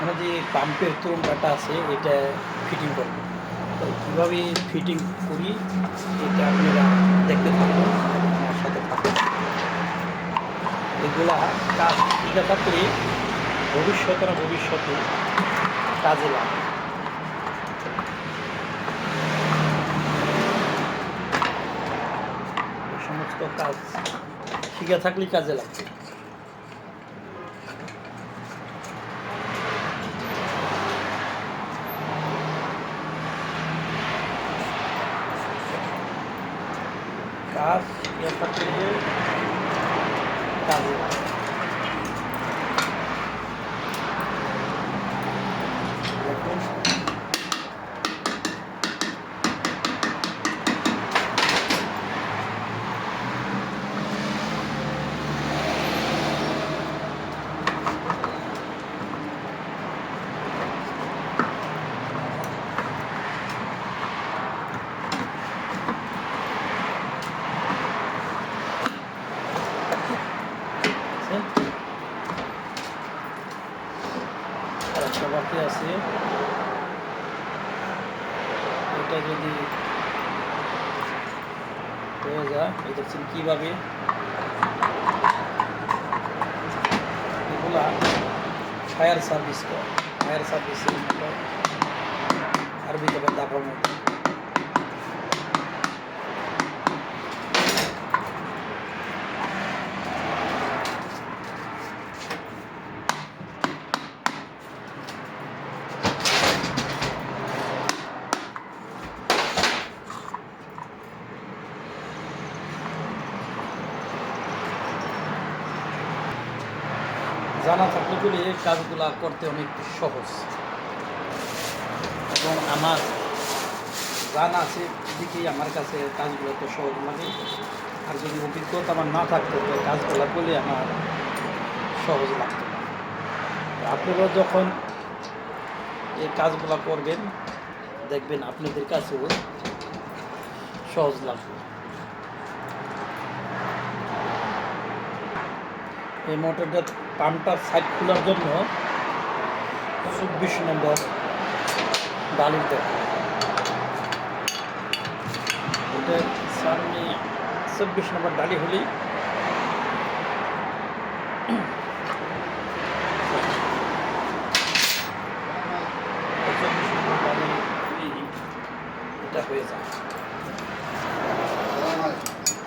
এখানে যে পাম্পের তরুণটা আছে এটা ফিটিং করব। তো কীভাবে ফিটিং করি এটা আপনারা দেখতে থাকুন, আমার সাথে থাকুন। এগুলা কাজ শিখে থাকলে ভবিষ্যতে কাজে লাগে। এই সমস্ত কাজ শিখে থাকলে কাজে লাগে। কাজ শিখে থাকলে কাজে লাগে। দেখুন আর একটা বাকি আছে, এটা যদি হয়ে যায় এই দেখছেন কীভাবে এগুলা ফায়ার সার্ভিস করে। ফায়ার সার্ভিসের আরবিতে দেখার মতো। জানা থাকলে বলে কাজগুলো করতে অনেক সহজ, এবং আমার জানা আছে দিকেই আমার কাছে কাজগুলো তো সহজ লাগে। আর যদি অভিজ্ঞতা আমার না থাকতো তো কাজগুলো করলে আমার সহজ লাগতো না। আপনারা যখন এই কাজগুলো করবেন দেখবেন আপনাদের কাছেও সহজ লাগবে। এই মোটরটা পাম্পটার সাইড খোলার জন্য 24 নম্বর ডালির দরকার। এটা সামনে 24 নম্বর ডালি হলেই এটা হয়ে যায়।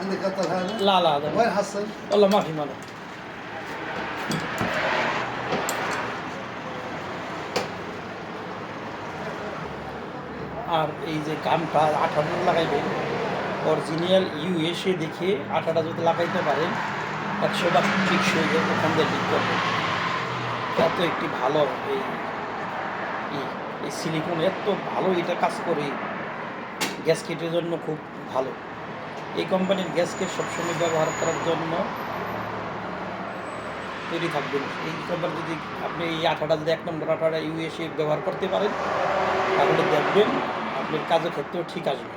عندك قطر هذا؟ لا لا هذا وين حصل؟ والله ما في مانع. আর এই যে কামটা আঠাটা লাগাইবেন অরিজিনাল ইউএসএ দেখে আঠাটা যদি লাগাইতে পারেন 100 ফিক্স হয়ে যায়, ওখান দিয়ে লিক করবেন। এত একটি ভালো এই সিলিকন এত ভালো এটা কাজ করে, গ্যাসকেটের জন্য খুব ভালো। এই কোম্পানির গ্যাসকেট সবসময় ব্যবহার করার জন্য তৈরি থাকবেন। এই কোম্পানি যদি আপনি এই আঠাটা যদি 1 নম্বর আঠাটা ইউএসএ ব্যবহার করতে পারেন তাহলে দেখবেন আপনার কাজের ক্ষেত্রেও ঠিক আসবে।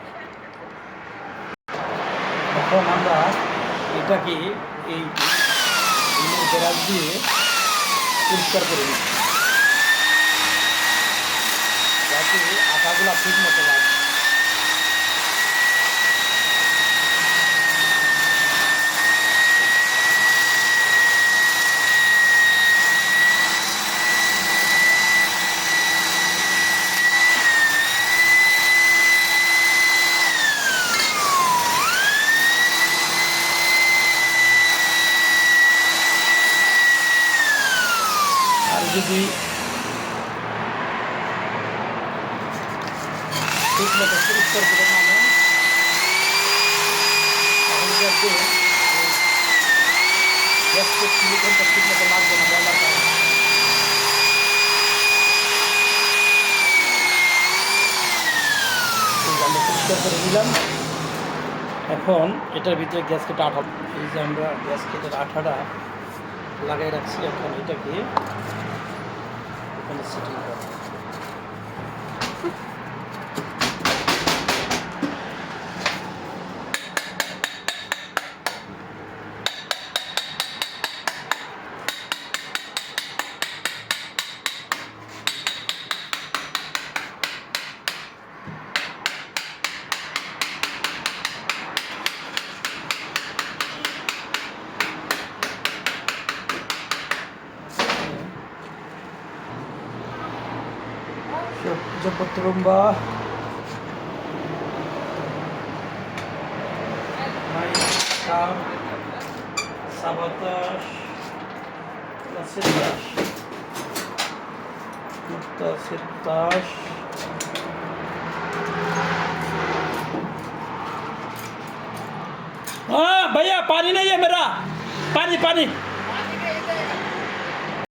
এখন আমরা এটাকে এই ব্রাশ দিয়ে পরিষ্কার করে নিই যাতে আটাগুলো ঠিক মতো লাগে। যদি ঠিক মতো পরিষ্কার করে না নেন তাহলে দেখবে গ্যাসকে সিলিকনটা ঠিক মতো লাগবে না বলার কারণে। আমি পরিষ্কার করে নিলাম। এখন এটার ভিতরে গ্যাসকেট আঠা, এই যে আমরা গ্যাসকেটের আঠাটা লাগাই রাখছি, এখন এটাকে এখানে সেটিং করব। জবতরুম্বা সাবাতাস সিত্তাস মুক্তা সিত্তাস हाँ भैया पानी नहीं है मेरा पानी पानी